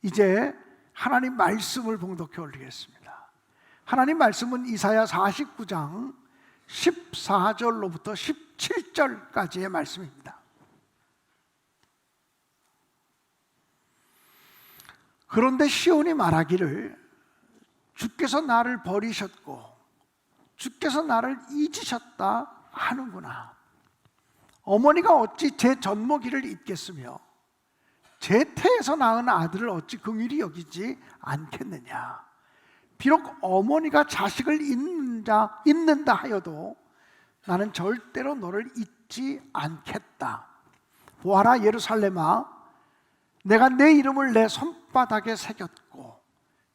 이제 하나님 말씀을 봉독해 올리겠습니다. 하나님 말씀은 이사야 49장 14절로부터 17절까지의 말씀입니다. 그런데 시온이 말하기를 주께서 나를 버리셨고 주께서 나를 잊으셨다 하는구나. 어머니가 어찌 제 젖먹이를 잊겠으며 제 태에서 낳은 아들을 어찌 긍휼히 여기지 않겠느냐. 비록 어머니가 자식을 잊는다 하여도 나는 절대로 너를 잊지 않겠다. 보아라 예루살렘아, 내가 내 이름을 내 손바닥에 새겼고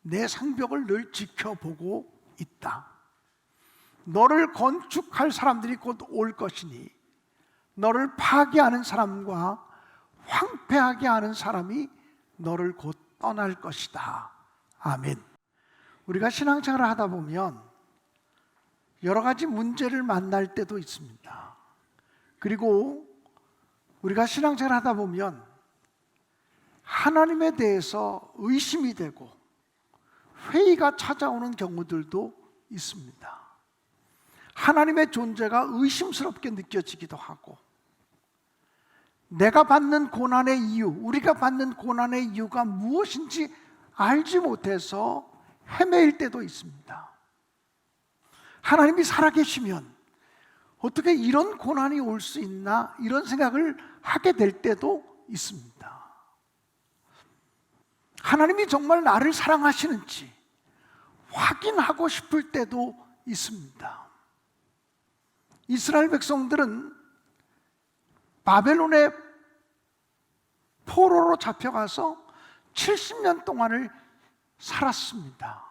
내 상벽을 늘 지켜보고 있다. 너를 건축할 사람들이 곧 올 것이니 너를 파괴하는 사람과 황폐하게 하는 사람이 너를 곧 떠날 것이다. 아멘. 우리가 신앙생활을 하다 보면 여러 가지 문제를 만날 때도 있습니다. 그리고 우리가 신앙생활을 하다 보면 하나님에 대해서 의심이 되고 회의가 찾아오는 경우들도 있습니다. 하나님의 존재가 의심스럽게 느껴지기도 하고, 내가 받는 고난의 이유, 우리가 받는 고난의 이유가 무엇인지 알지 못해서 헤매일 때도 있습니다. 하나님이 살아계시면 어떻게 이런 고난이 올 수 있나, 이런 생각을 하게 될 때도 있습니다. 하나님이 정말 나를 사랑하시는지 확인하고 싶을 때도 있습니다. 이스라엘 백성들은 바벨론의 포로로 잡혀가서 70년 동안을 살았습니다.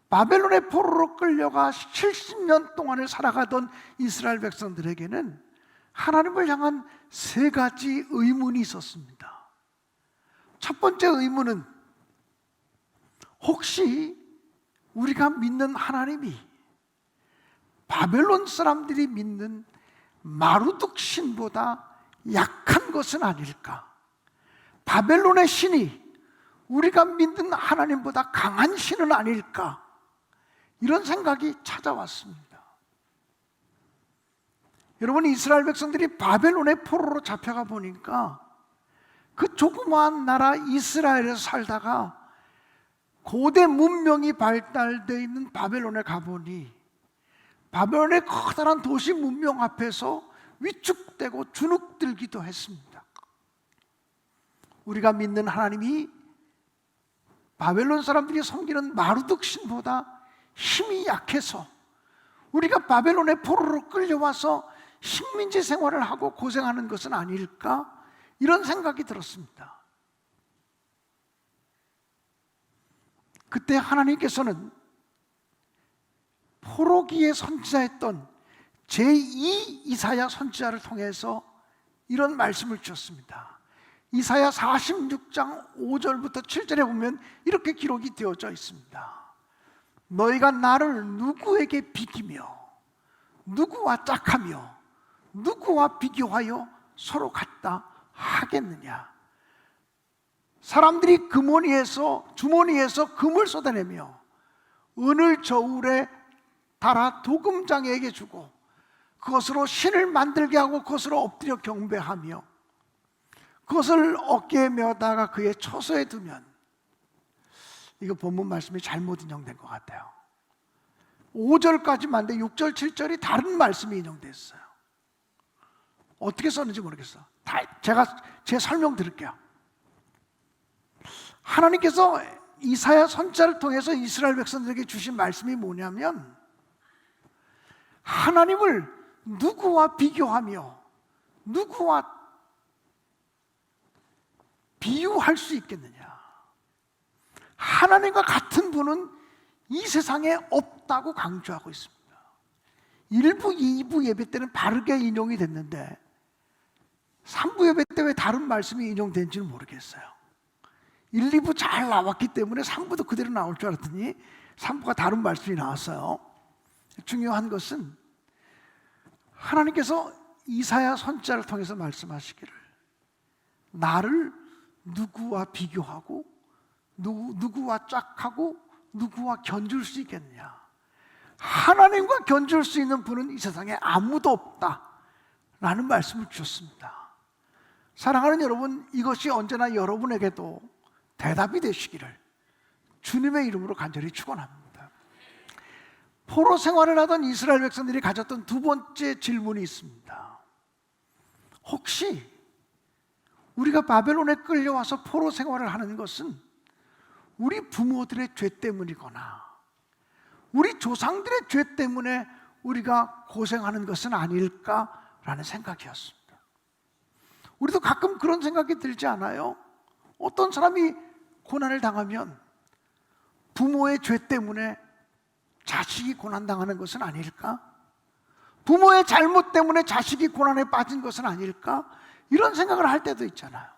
바벨론의 포로로 끌려가 70년 동안을 살아가던 이스라엘 백성들에게는 하나님을 향한 세 가지 의문이 있었습니다. 첫 번째 의문은 혹시 우리가 믿는 하나님이 바벨론 사람들이 믿는 마루둑 신보다 약한 것은 아닐까? 바벨론의 신이 우리가 믿는 하나님보다 강한 신은 아닐까? 이런 생각이 찾아왔습니다. 여러분, 이스라엘 백성들이 바벨론의 포로로 잡혀가 보니까 그 조그마한 나라 이스라엘에서 살다가 고대 문명이 발달되어 있는 바벨론에 가보니 바벨론의 커다란 도시 문명 앞에서 위축되고 주눅들기도 했습니다. 우리가 믿는 하나님이 바벨론 사람들이 섬기는 마루둑 신보다 힘이 약해서 우리가 바벨론의 포로로 끌려와서 식민지 생활을 하고 고생하는 것은 아닐까? 이런 생각이 들었습니다. 그때 하나님께서는 포로기에 선지자했던 제2 이사야 선지자를 통해서 이런 말씀을 주셨습니다. 이사야 46장 5절부터 7절에 보면 이렇게 기록이 되어져 있습니다. 너희가 나를 누구에게 비기며 누구와 짝하며 누구와 비교하여 서로 같다 하겠느냐. 사람들이 주머니에서 금을 쏟아내며 은을 저울에 달아 도금장에게 주고 그것으로 신을 만들게 하고 그것으로 엎드려 경배하며 그것을 어깨에 메다가 그의 처소에 두면, 이거 본문 말씀이 잘못 인용된 것 같아요. 5절까지만 돼 6절 7절이 다른 말씀이 인용됐어요. 어떻게 썼는지 모르겠어. 제가 제 설명 드릴게요. 하나님께서 이사야 선지자를 통해서 이스라엘 백성들에게 주신 말씀이 뭐냐면, 하나님을 누구와 비교하며 누구와 비유할 수 있겠느냐. 하나님과 같은 분은 이 세상에 없다고 강조하고 있습니다. 1부, 2부 예배 때는 바르게 인용이 됐는데 3부 예배 때 왜 다른 말씀이 인용된지는 모르겠어요. 1, 2부 잘 나왔기 때문에 3부도 그대로 나올 줄 알았더니 3부가 다른 말씀이 나왔어요. 중요한 것은 하나님께서 이사야 선지자를 통해서 말씀하시기를 나를 누구와 비교하고 누구와 짝하고 누구와 견줄 수 있겠느냐? 하나님과 견줄 수 있는 분은 이 세상에 아무도 없다 라는 말씀을 주셨습니다. 사랑하는 여러분, 이것이 언제나 여러분에게도 대답이 되시기를 주님의 이름으로 간절히 축원합니다. 포로 생활을 하던 이스라엘 백성들이 가졌던 두 번째 질문이 있습니다. 혹시 우리가 바벨론에 끌려와서 포로 생활을 하는 것은 우리 부모들의 죄 때문이거나 우리 조상들의 죄 때문에 우리가 고생하는 것은 아닐까라는 생각이었습니다. 우리도 가끔 그런 생각이 들지 않아요? 어떤 사람이 고난을 당하면 부모의 죄 때문에 자식이 고난당하는 것은 아닐까? 부모의 잘못 때문에 자식이 고난에 빠진 것은 아닐까? 이런 생각을 할 때도 있잖아요.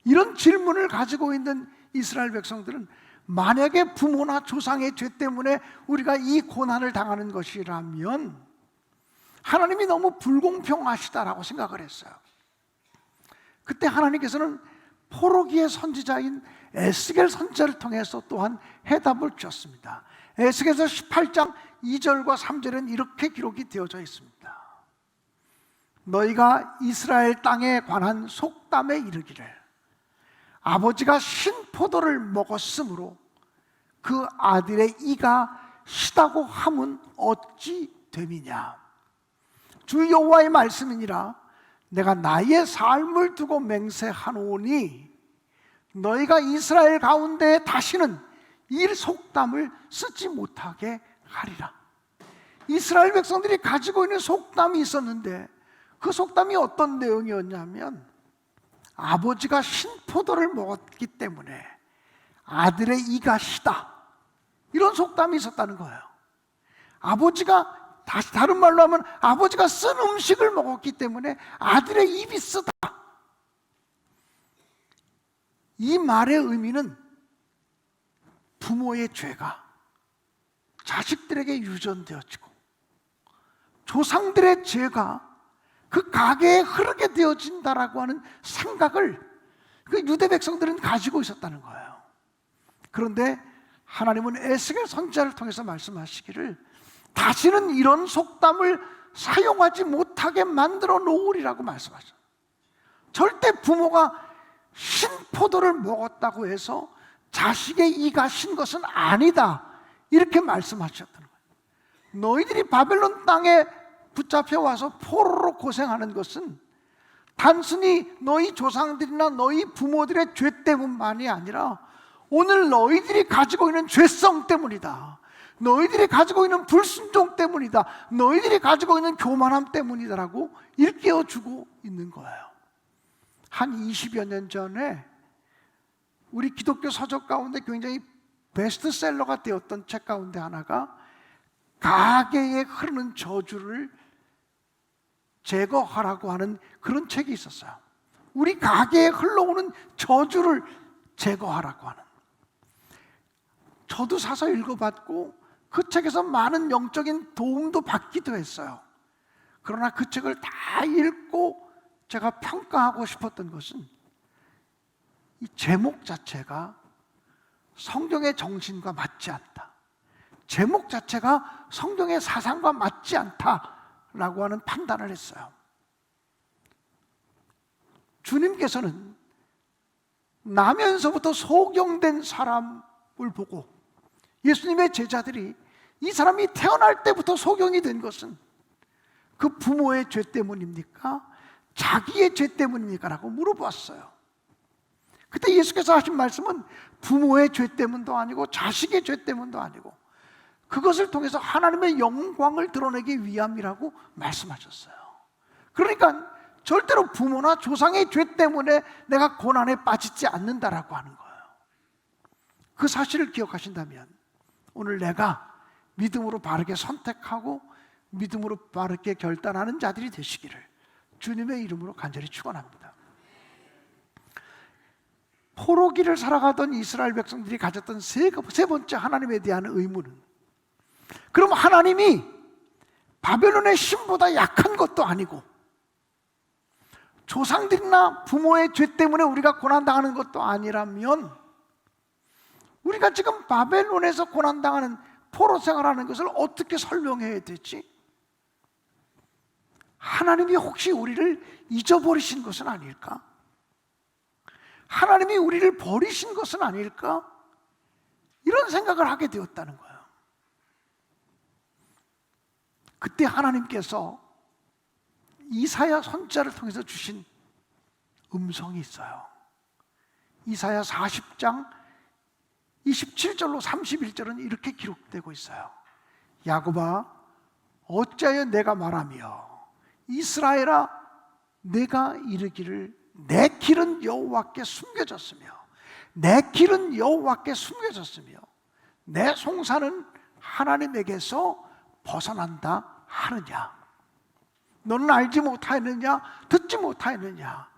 이런 질문을 가지고 있는 이스라엘 백성들은 만약에 부모나 조상의 죄 때문에 우리가 이 고난을 당하는 것이라면 하나님이 너무 불공평하시다라고 생각을 했어요. 그때 하나님께서는 포로기의 선지자인 에스겔 선지자를 통해서 또한 해답을 주셨습니다. 에스겔서 18장 2절과 3절은 이렇게 기록이 되어져 있습니다. 너희가 이스라엘 땅에 관한 속담에 이르기를 아버지가 신 포도를 먹었으므로 그 아들의 이가 시다고 함은 어찌 됨이냐. 주 여호와의 말씀이니라. 내가 나의 삶을 두고 맹세하노니 너희가 이스라엘 가운데 다시는 이 속담을 쓰지 못하게 하리라. 이스라엘 백성들이 가지고 있는 속담이 있었는데 그 속담이 어떤 내용이었냐면 아버지가 신포도를 먹었기 때문에 아들의 이가 시다, 이런 속담이 있었다는 거예요. 아버지가, 다른 말로 하면 아버지가 쓴 음식을 먹었기 때문에 아들의 입이 쓰다. 이 말의 의미는 부모의 죄가 자식들에게 유전되어지고 조상들의 죄가 그 가계에 흐르게 되어진다라고 하는 생각을 그 유대 백성들은 가지고 있었다는 거예요. 그런데 하나님은 에스겔 선지자를 통해서 말씀하시기를 다시는 이런 속담을 사용하지 못하게 만들어 놓으리라고 말씀하셨어요. 절대 부모가 신포도를 먹었다고 해서 자식의 이가 신 것은 아니다, 이렇게 말씀하셨다는 거예요. 너희들이 바벨론 땅에 붙잡혀 와서 포로로 고생하는 것은 단순히 너희 조상들이나 너희 부모들의 죄 때문만이 아니라 오늘 너희들이 가지고 있는 죄성 때문이다. 너희들이 가지고 있는 불순종 때문이다. 너희들이 가지고 있는 교만함 때문이다라고 일깨워주고 있는 거예요. 한 20여 년 전에 우리 기독교 서적 가운데 굉장히 베스트셀러가 되었던 책 가운데 하나가 가계에 흐르는 저주를 제거하라고 하는 그런 책이 있었어요. 우리 가계에 흘러오는 저주를 제거하라고 하는. 저도 사서 읽어봤고 그 책에서 많은 영적인 도움도 받기도 했어요. 그러나 그 책을 다 읽고 제가 평가하고 싶었던 것은 이 제목 자체가 성경의 정신과 맞지 않다, 제목 자체가 성경의 사상과 맞지 않다라고 하는 판단을 했어요. 주님께서는 나면서부터 소경된 사람을 보고 예수님의 제자들이 이 사람이 태어날 때부터 소경이 된 것은 그 부모의 죄 때문입니까? 자기의 죄 때문입니까? 라고 물어보았어요. 그때 예수께서 하신 말씀은 부모의 죄 때문도 아니고 자식의 죄 때문도 아니고 그것을 통해서 하나님의 영광을 드러내기 위함이라고 말씀하셨어요. 그러니까 절대로 부모나 조상의 죄 때문에 내가 고난에 빠지지 않는다라고 하는 거예요. 그 사실을 기억하신다면 오늘 내가 믿음으로 바르게 선택하고 믿음으로 바르게 결단하는 자들이 되시기를 주님의 이름으로 간절히 축원합니다. 포로기를 살아가던 이스라엘 백성들이 가졌던 세 번째 하나님에 대한 의문은, 그럼 하나님이 바벨론의 신보다 약한 것도 아니고 조상들이나 부모의 죄 때문에 우리가 고난당하는 것도 아니라면 우리가 지금 바벨론에서 고난당하는 포로 생활하는 것을 어떻게 설명해야 되지? 하나님이 혹시 우리를 잊어버리신 것은 아닐까? 하나님이 우리를 버리신 것은 아닐까? 이런 생각을 하게 되었다는 거예요. 그때 하나님께서 이사야 선지자를 통해서 주신 음성이 있어요. 이사야 40장 27절로 31절은 이렇게 기록되고 있어요. 야곱아, 어찌하여 내가 말하며 이스라엘아, 내가 이르기를 내 길은 여호와께 숨겨졌으며 내 길은 여호와께 숨겨졌으며 내 송사는 하나님에게서 벗어난다 하느냐? 너는 알지 못하였느냐? 듣지 못하였느냐?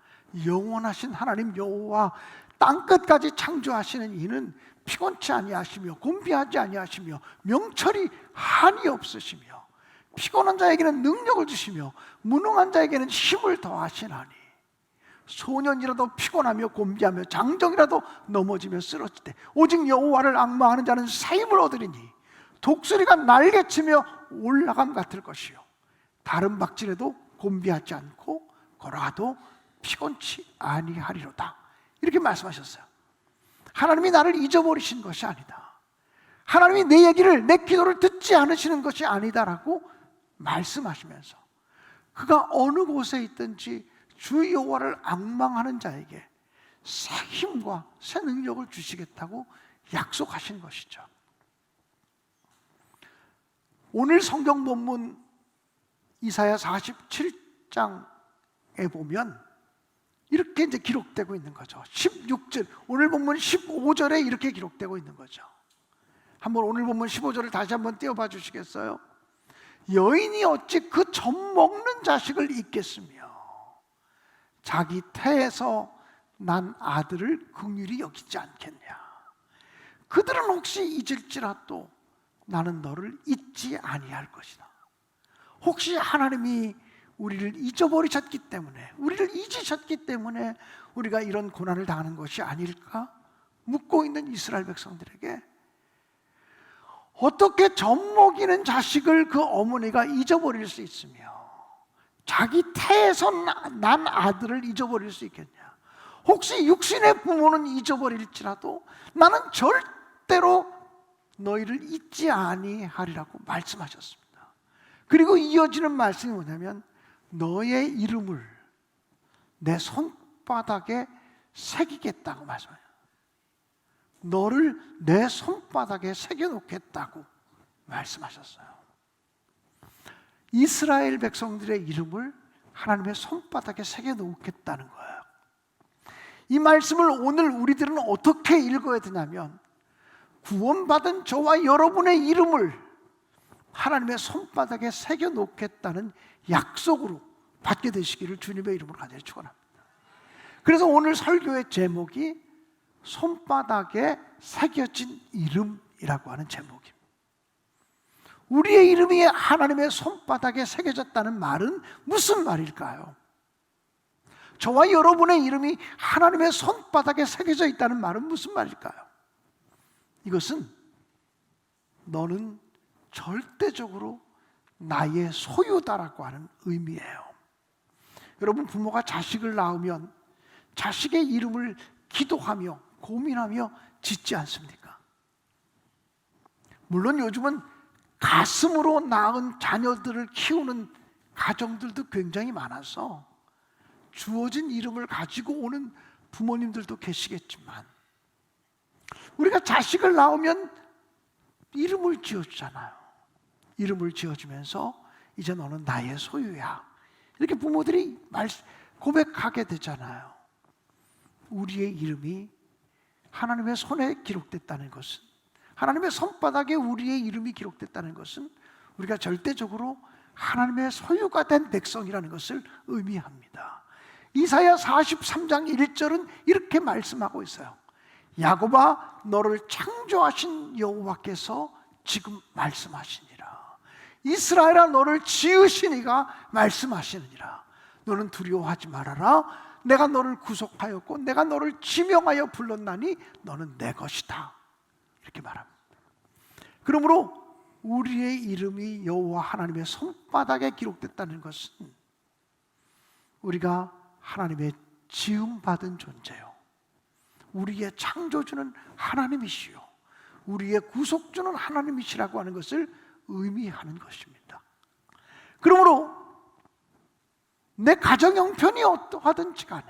영원하신 하나님 여호와 땅끝까지 창조하시는 이는 피곤치 아니하시며 곤비하지 아니하시며 명철이 한이 없으시며 피곤한 자에게는 능력을 주시며 무능한 자에게는 힘을 더하시나니 소년이라도 피곤하며 곤비하며 장정이라도 넘어지며 쓰러질 때 오직 여호와를 앙망하는 자는 새 힘을 얻으리니 독수리가 날개치며 올라감 같을 것이요 다른 박질에도 곤비하지 않고 걸어가도 피곤치 아니하리로다. 이렇게 말씀하셨어요. 하나님이 나를 잊어버리신 것이 아니다. 하나님이 내 얘기를, 내 기도를 듣지 않으시는 것이 아니다라고 말씀하시면서 그가 어느 곳에 있든지 주 여호와를 앙망하는 자에게 새 힘과 새 능력을 주시겠다고 약속하신 것이죠. 오늘 성경 본문 이사야 47장에 보면 이렇게 이제 기록되고 있는 거죠. 16절, 오늘 본문 15절에 이렇게 기록되고 있는 거죠. 한번 오늘 본문 15절을 다시 한번 띄워봐 주시겠어요? 여인이 어찌 그 젖 먹는 자식을 잊겠으며 자기 태에서 난 아들을 긍휼히 여기지 않겠냐? 그들은 혹시 잊을지라도 나는 너를 잊지 아니할 것이다. 혹시 하나님이 우리를 잊어버리셨기 때문에, 우리를 잊으셨기 때문에 우리가 이런 고난을 당하는 것이 아닐까? 묻고 있는 이스라엘 백성들에게 어떻게 젖 먹이는 자식을 그 어머니가 잊어버릴 수 있으며 자기 태에서 난 아들을 잊어버릴 수 있겠냐? 혹시 육신의 부모는 잊어버릴지라도 나는 절대로 너희를 잊지 아니하리라고 말씀하셨습니다. 그리고 이어지는 말씀이 뭐냐면 너의 이름을 내 손바닥에 새기겠다고 말씀해요. 너를 내 손바닥에 새겨놓겠다고 말씀하셨어요. 이스라엘 백성들의 이름을 하나님의 손바닥에 새겨놓겠다는 거예요. 이 말씀을 오늘 우리들은 어떻게 읽어야 되냐면 구원받은 저와 여러분의 이름을 하나님의 손바닥에 새겨놓겠다는 약속으로 받게 되시기를 주님의 이름으로 간절히 축원합니다. 그래서 오늘 설교의 제목이 손바닥에 새겨진 이름이라고 하는 제목입니다. 우리의 이름이 하나님의 손바닥에 새겨졌다는 말은 무슨 말일까요? 저와 여러분의 이름이 하나님의 손바닥에 새겨져 있다는 말은 무슨 말일까요? 이것은 너는 절대적으로 나의 소유다라고 하는 의미예요. 여러분, 부모가 자식을 낳으면 자식의 이름을 기도하며 고민하며 짓지 않습니까? 물론 요즘은 가슴으로 낳은 자녀들을 키우는 가정들도 굉장히 많아서 주어진 이름을 가지고 오는 부모님들도 계시겠지만 우리가 자식을 낳으면 이름을 지어주잖아요. 이름을 지어주면서 이제 너는 나의 소유야, 이렇게 부모들이 고백하게 되잖아요. 우리의 이름이 하나님의 손에 기록됐다는 것은, 하나님의 손바닥에 우리의 이름이 기록됐다는 것은 우리가 절대적으로 하나님의 소유가 된 백성이라는 것을 의미합니다. 이사야 43장 1절은 이렇게 말씀하고 있어요. 야곱아, 너를 창조하신 여호와께서 지금 말씀하시니라. 이스라엘아, 너를 지으신 이가 말씀하시느니라. 너는 두려워하지 말아라. 내가 너를 구속하였고 내가 너를 지명하여 불렀나니 너는 내 것이다. 이렇게 말합니다. 그러므로 우리의 이름이 여호와 하나님의 손바닥에 기록됐다는 것은 우리가 하나님의 지음받은 존재요, 우리의 창조주는 하나님이시요, 우리의 구속주는 하나님이시라고 하는 것을 의미하는 것입니다. 그러므로 내 가정 형편이 어떠하든지 간에,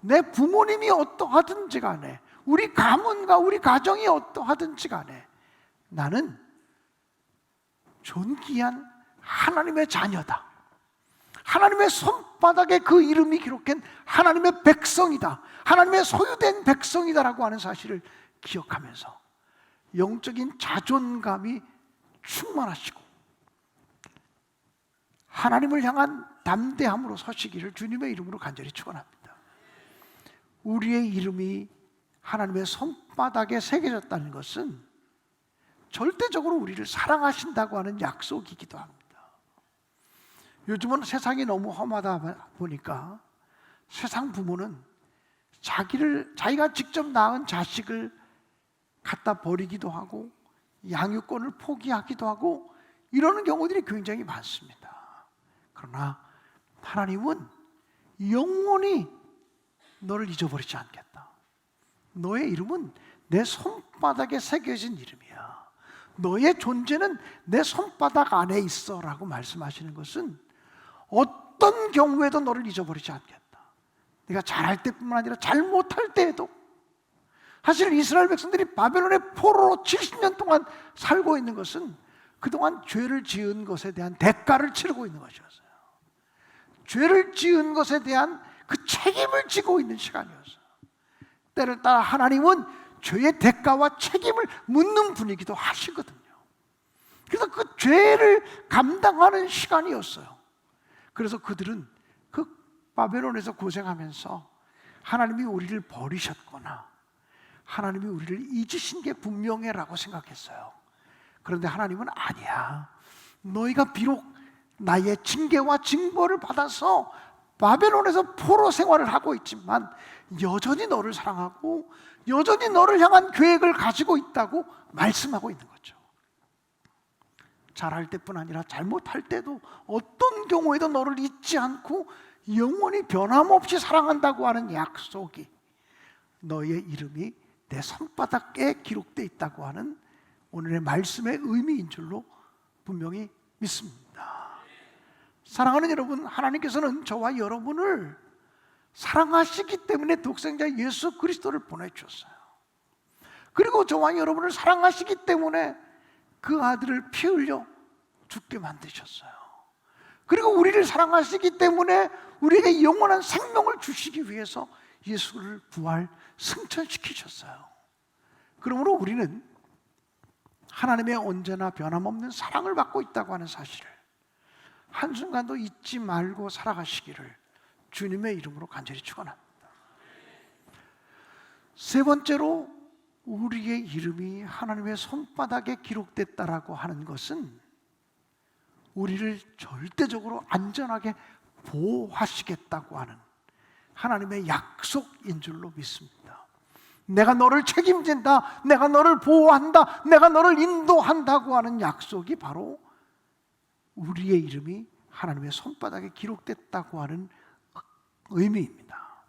내 부모님이 어떠하든지 간에, 우리 가문과 우리 가정이 어떠하든지 간에 나는 존귀한 하나님의 자녀다, 하나님의 손바닥에 그 이름이 기록된 하나님의 백성이다, 하나님의 소유된 백성이다라고 하는 사실을 기억하면서 영적인 자존감이 충만하시고 하나님을 향한 담대함으로 서시기를 주님의 이름으로 간절히 축원합니다. 우리의 이름이 하나님의 손바닥에 새겨졌다는 것은 절대적으로 우리를 사랑하신다고 하는 약속이기도 합니다. 요즘은 세상이 너무 험하다 보니까 세상 부모는 자기가 직접 낳은 자식을 갖다 버리기도 하고 양육권을 포기하기도 하고 이러는 경우들이 굉장히 많습니다. 그러나 하나님은 영원히 너를 잊어버리지 않겠다. 너의 이름은 내 손바닥에 새겨진 이름이야. 너의 존재는 내 손바닥 안에 있어 라고 말씀하시는 것은 어떤 경우에도 너를 잊어버리지 않겠다. 네가 잘할 때뿐만 아니라 잘못할 때에도. 사실 이스라엘 백성들이 바벨론의 포로로 70년 동안 살고 있는 것은 그동안 죄를 지은 것에 대한 대가를 치르고 있는 것이었어요. 죄를 지은 것에 대한 그 책임을 지고 있는 시간이었어요. 때를 따라 하나님은 죄의 대가와 책임을 묻는 분이기도 하시거든요. 그래서 그 죄를 감당하는 시간이었어요. 그래서 그들은 그 바벨론에서 고생하면서 하나님이 우리를 버리셨거나 하나님이 우리를 잊으신 게 분명해라고 생각했어요. 그런데 하나님은 아니야. 너희가 비록 나의 징계와 징벌을 받아서 바벨론에서 포로 생활을 하고 있지만 여전히 너를 사랑하고 여전히 너를 향한 계획을 가지고 있다고 말씀하고 있는 거죠. 잘할 때뿐 아니라 잘못할 때도 어떤 경우에도 너를 잊지 않고 영원히 변함없이 사랑한다고 하는 약속이 너의 이름이 내 손바닥에 기록되어 있다고 하는 오늘의 말씀의 의미인 줄로 분명히 믿습니다. 사랑하는 여러분, 하나님께서는 저와 여러분을 사랑하시기 때문에 독생자 예수 그리스도를 보내주셨어요. 그리고 저와 여러분을 사랑하시기 때문에 그 아들을 피 흘려 죽게 만드셨어요. 그리고 우리를 사랑하시기 때문에 우리에게 영원한 생명을 주시기 위해서 예수를 부활 승천시키셨어요. 그러므로 우리는 하나님의 언제나 변함없는 사랑을 받고 있다고 하는 사실을 한순간도 잊지 말고 살아가시기를 주님의 이름으로 간절히 축원합니다. 세 번째로 우리의 이름이 하나님의 손바닥에 기록됐다라고 하는 것은 우리를 절대적으로 안전하게 보호하시겠다고 하는 하나님의 약속인 줄로 믿습니다. 내가 너를 책임진다, 내가 너를 보호한다, 내가 너를 인도한다고 하는 약속이 바로 우리의 이름이 하나님의 손바닥에 기록됐다고 하는 의미입니다.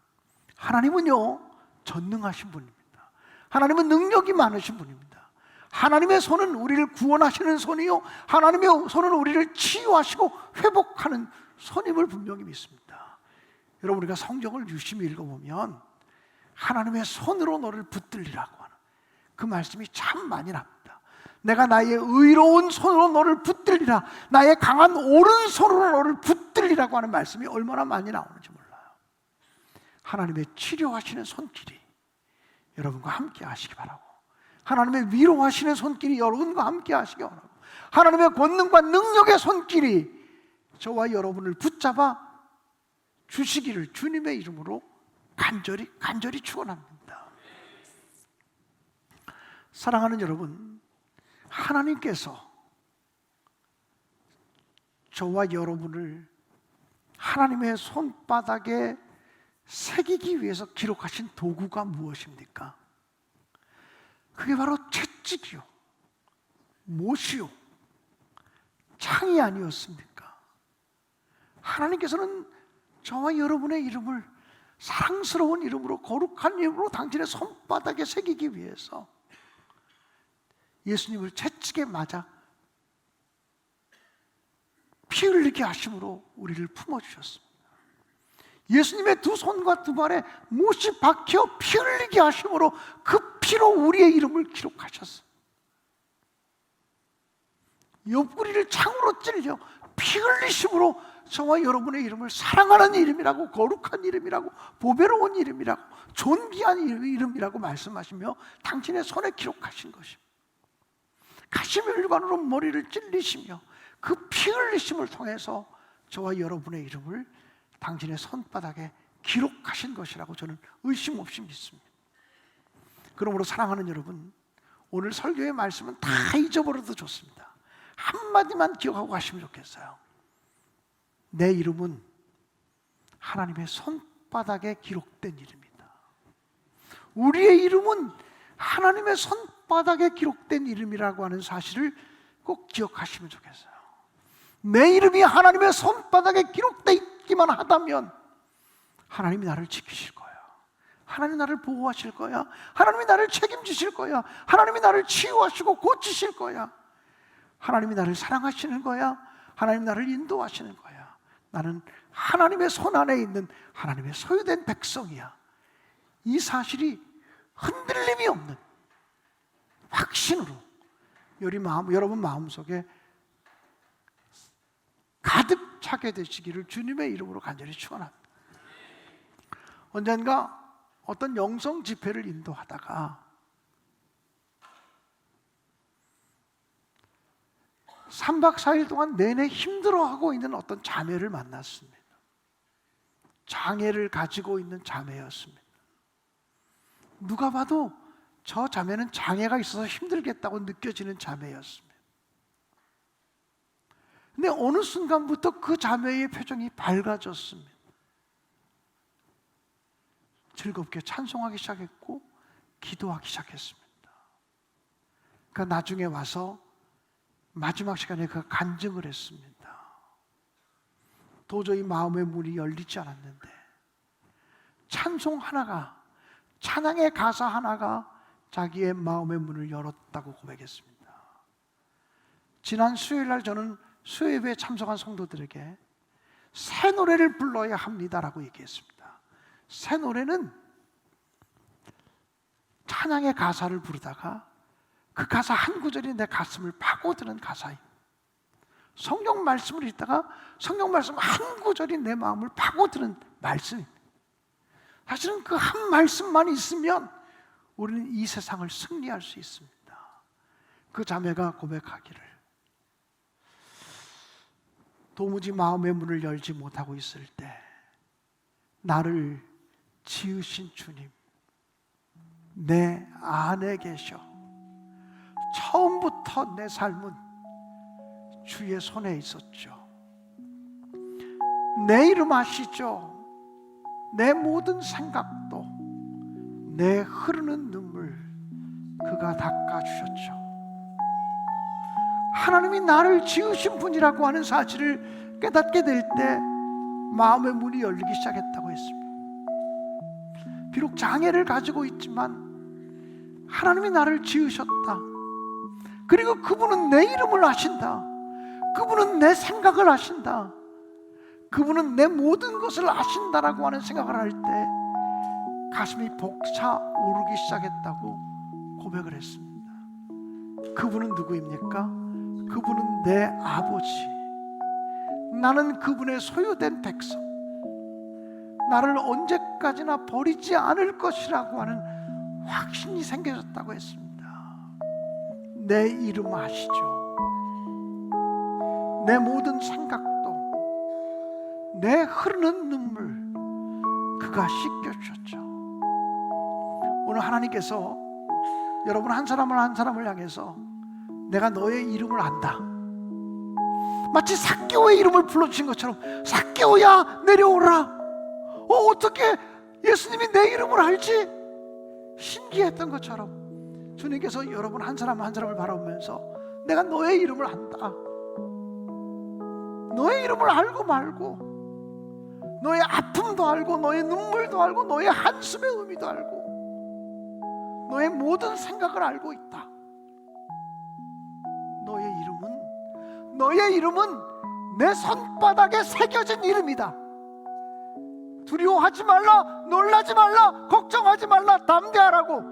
하나님은요, 전능하신 분입니다. 하나님은 능력이 많으신 분입니다. 하나님의 손은 우리를 구원하시는 손이요, 하나님의 손은 우리를 치유하시고 회복하는 손임을 분명히 믿습니다. 여러분, 우리가 성경을 유심히 읽어보면 하나님의 손으로 너를 붙들리라고 하는 그 말씀이 참 많이 납니다. 내가 나의 의로운 손으로 너를 붙들리라, 나의 강한 오른손으로 너를 붙들리라고 하는 말씀이 얼마나 많이 나오는지 몰라요. 하나님의 치료하시는 손길이 여러분과 함께 하시기 바라고, 하나님의 위로하시는 손길이 여러분과 함께 하시기 바라고, 하나님의 권능과 능력의 손길이 저와 여러분을 붙잡아 주시기를 주님의 이름으로 간절히 축원합니다. 사랑하는 여러분, 하나님께서 저와 여러분을 하나님의 손바닥에 새기기 위해서 기록하신 도구가 무엇입니까? 그게 바로 채찍이요, 못이요, 창이 아니었습니까? 하나님께서는 저와 여러분의 이름을 사랑스러운 이름으로, 거룩한 이름으로 당신의 손바닥에 새기기 위해서 예수님을 채찍에 맞아 피 흘리게 하심으로 우리를 품어주셨습니다. 예수님의 두 손과 두 발에 못이 박혀 피 흘리게 하심으로 그 피로 우리의 이름을 기록하셨습니다. 옆구리를 창으로 찔려 피 흘리심으로 저와 여러분의 이름을 사랑하는 이름이라고, 거룩한 이름이라고, 보배로운 이름이라고, 존귀한 이름이라고 말씀하시며 당신의 손에 기록하신 것입니다. 가시면류관으로 머리를 찔리시며 그 피 흘리심을 통해서 저와 여러분의 이름을 당신의 손바닥에 기록하신 것이라고 저는 의심 없이 믿습니다. 그러므로 사랑하는 여러분, 오늘 설교의 말씀은 다 잊어버려도 좋습니다. 한마디만 기억하고 가시면 좋겠어요. 내 이름은 하나님의 손바닥에 기록된 이름이다. 우리의 이름은 하나님의 손바닥에 기록된 이름이라고 하는 사실을 꼭 기억하시면 좋겠어요. 내 이름이 하나님의 손바닥에 기록되어 있기만 하다면 하나님이 나를 지키실 거야. 하나님이 나를 보호하실 거야. 하나님이 나를 책임지실 거야. 하나님이 나를 치유하시고 고치실 거야. 하나님이 나를 사랑하시는 거야. 하나님이 나를 인도하시는 거야. 나는 하나님의 손 안에 있는 하나님의 소유된 백성이야. 이 사실이 흔들림이 없는 확신으로 여러분 마음속에 가득 차게 되시기를 주님의 이름으로 간절히 축원합니다. 언젠가 어떤 영성 집회를 인도하다가 3박 4일 동안 내내 힘들어하고 있는 어떤 자매를 만났습니다. 장애를 가지고 있는 자매였습니다. 누가 봐도 저 자매는 장애가 있어서 힘들겠다고 느껴지는 자매였습니다. 근데 어느 순간부터 그 자매의 표정이 밝아졌습니다. 즐겁게 찬송하기 시작했고 기도하기 시작했습니다. 그러니까 나중에 와서 마지막 시간에 그 간증을 했습니다. 도저히 마음의 문이 열리지 않았는데 찬송 하나가, 찬양의 가사 하나가 자기의 마음의 문을 열었다고 고백했습니다. 지난 수요일 날 저는 수요예배에 참석한 성도들에게 새 노래를 불러야 합니다라고 얘기했습니다. 새 노래는 찬양의 가사를 부르다가 그 가사 한 구절이 내 가슴을 파고드는 가사입니다. 성경 말씀을 읽다가 성경 말씀 한 구절이 내 마음을 파고드는 말씀입니다. 사실은 그 한 말씀만 있으면 우리는 이 세상을 승리할 수 있습니다. 그 자매가 고백하기를, 도무지 마음의 문을 열지 못하고 있을 때 나를 지으신 주님, 내 안에 계셔. 처음부터 내 삶은 주의 손에 있었죠. 내 이름 아시죠? 내 모든 생각도, 내 흐르는 눈물 그가 닦아주셨죠. 하나님이 나를 지으신 분이라고 하는 사실을 깨닫게 될 때 마음의 문이 열리기 시작했다고 했습니다. 비록 장애를 가지고 있지만 하나님이 나를 지으셨다. 그리고 그분은 내 이름을 아신다. 그분은 내 생각을 아신다. 그분은 내 모든 것을 아신다라고 하는 생각을 할 때 가슴이 벅차 오르기 시작했다고 고백을 했습니다. 그분은 누구입니까? 그분은 내 아버지. 나는 그분의 소유된 백성. 나를 언제까지나 버리지 않을 것이라고 하는 확신이 생겨졌다고 했습니다. 내 이름 아시죠? 내 모든 생각도, 내 흐르는 눈물 그가 씻겨주셨죠. 오늘 하나님께서 여러분 한 사람을 한 사람을 향해서 내가 너의 이름을 안다, 마치 삭개오의 이름을 불러주신 것처럼, 삭개오야 내려오라. 어떻게 예수님이 내 이름을 알지? 신기했던 것처럼 주님께서 여러분 한 사람 한 사람을 바라보면서 내가 너의 이름을 안다, 너의 이름을 알고 말고, 너의 아픔도 알고, 너의 눈물도 알고, 너의 한숨의 의미도 알고, 너의 모든 생각을 알고 있다. 너의 이름은 내 손바닥에 새겨진 이름이다. 두려워하지 말라, 놀라지 말라, 걱정하지 말라, 담대하라고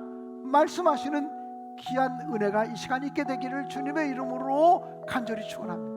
말씀하시는 귀한 은혜가 이 시간 있게 되기를 주님의 이름으로 간절히 축원합니다.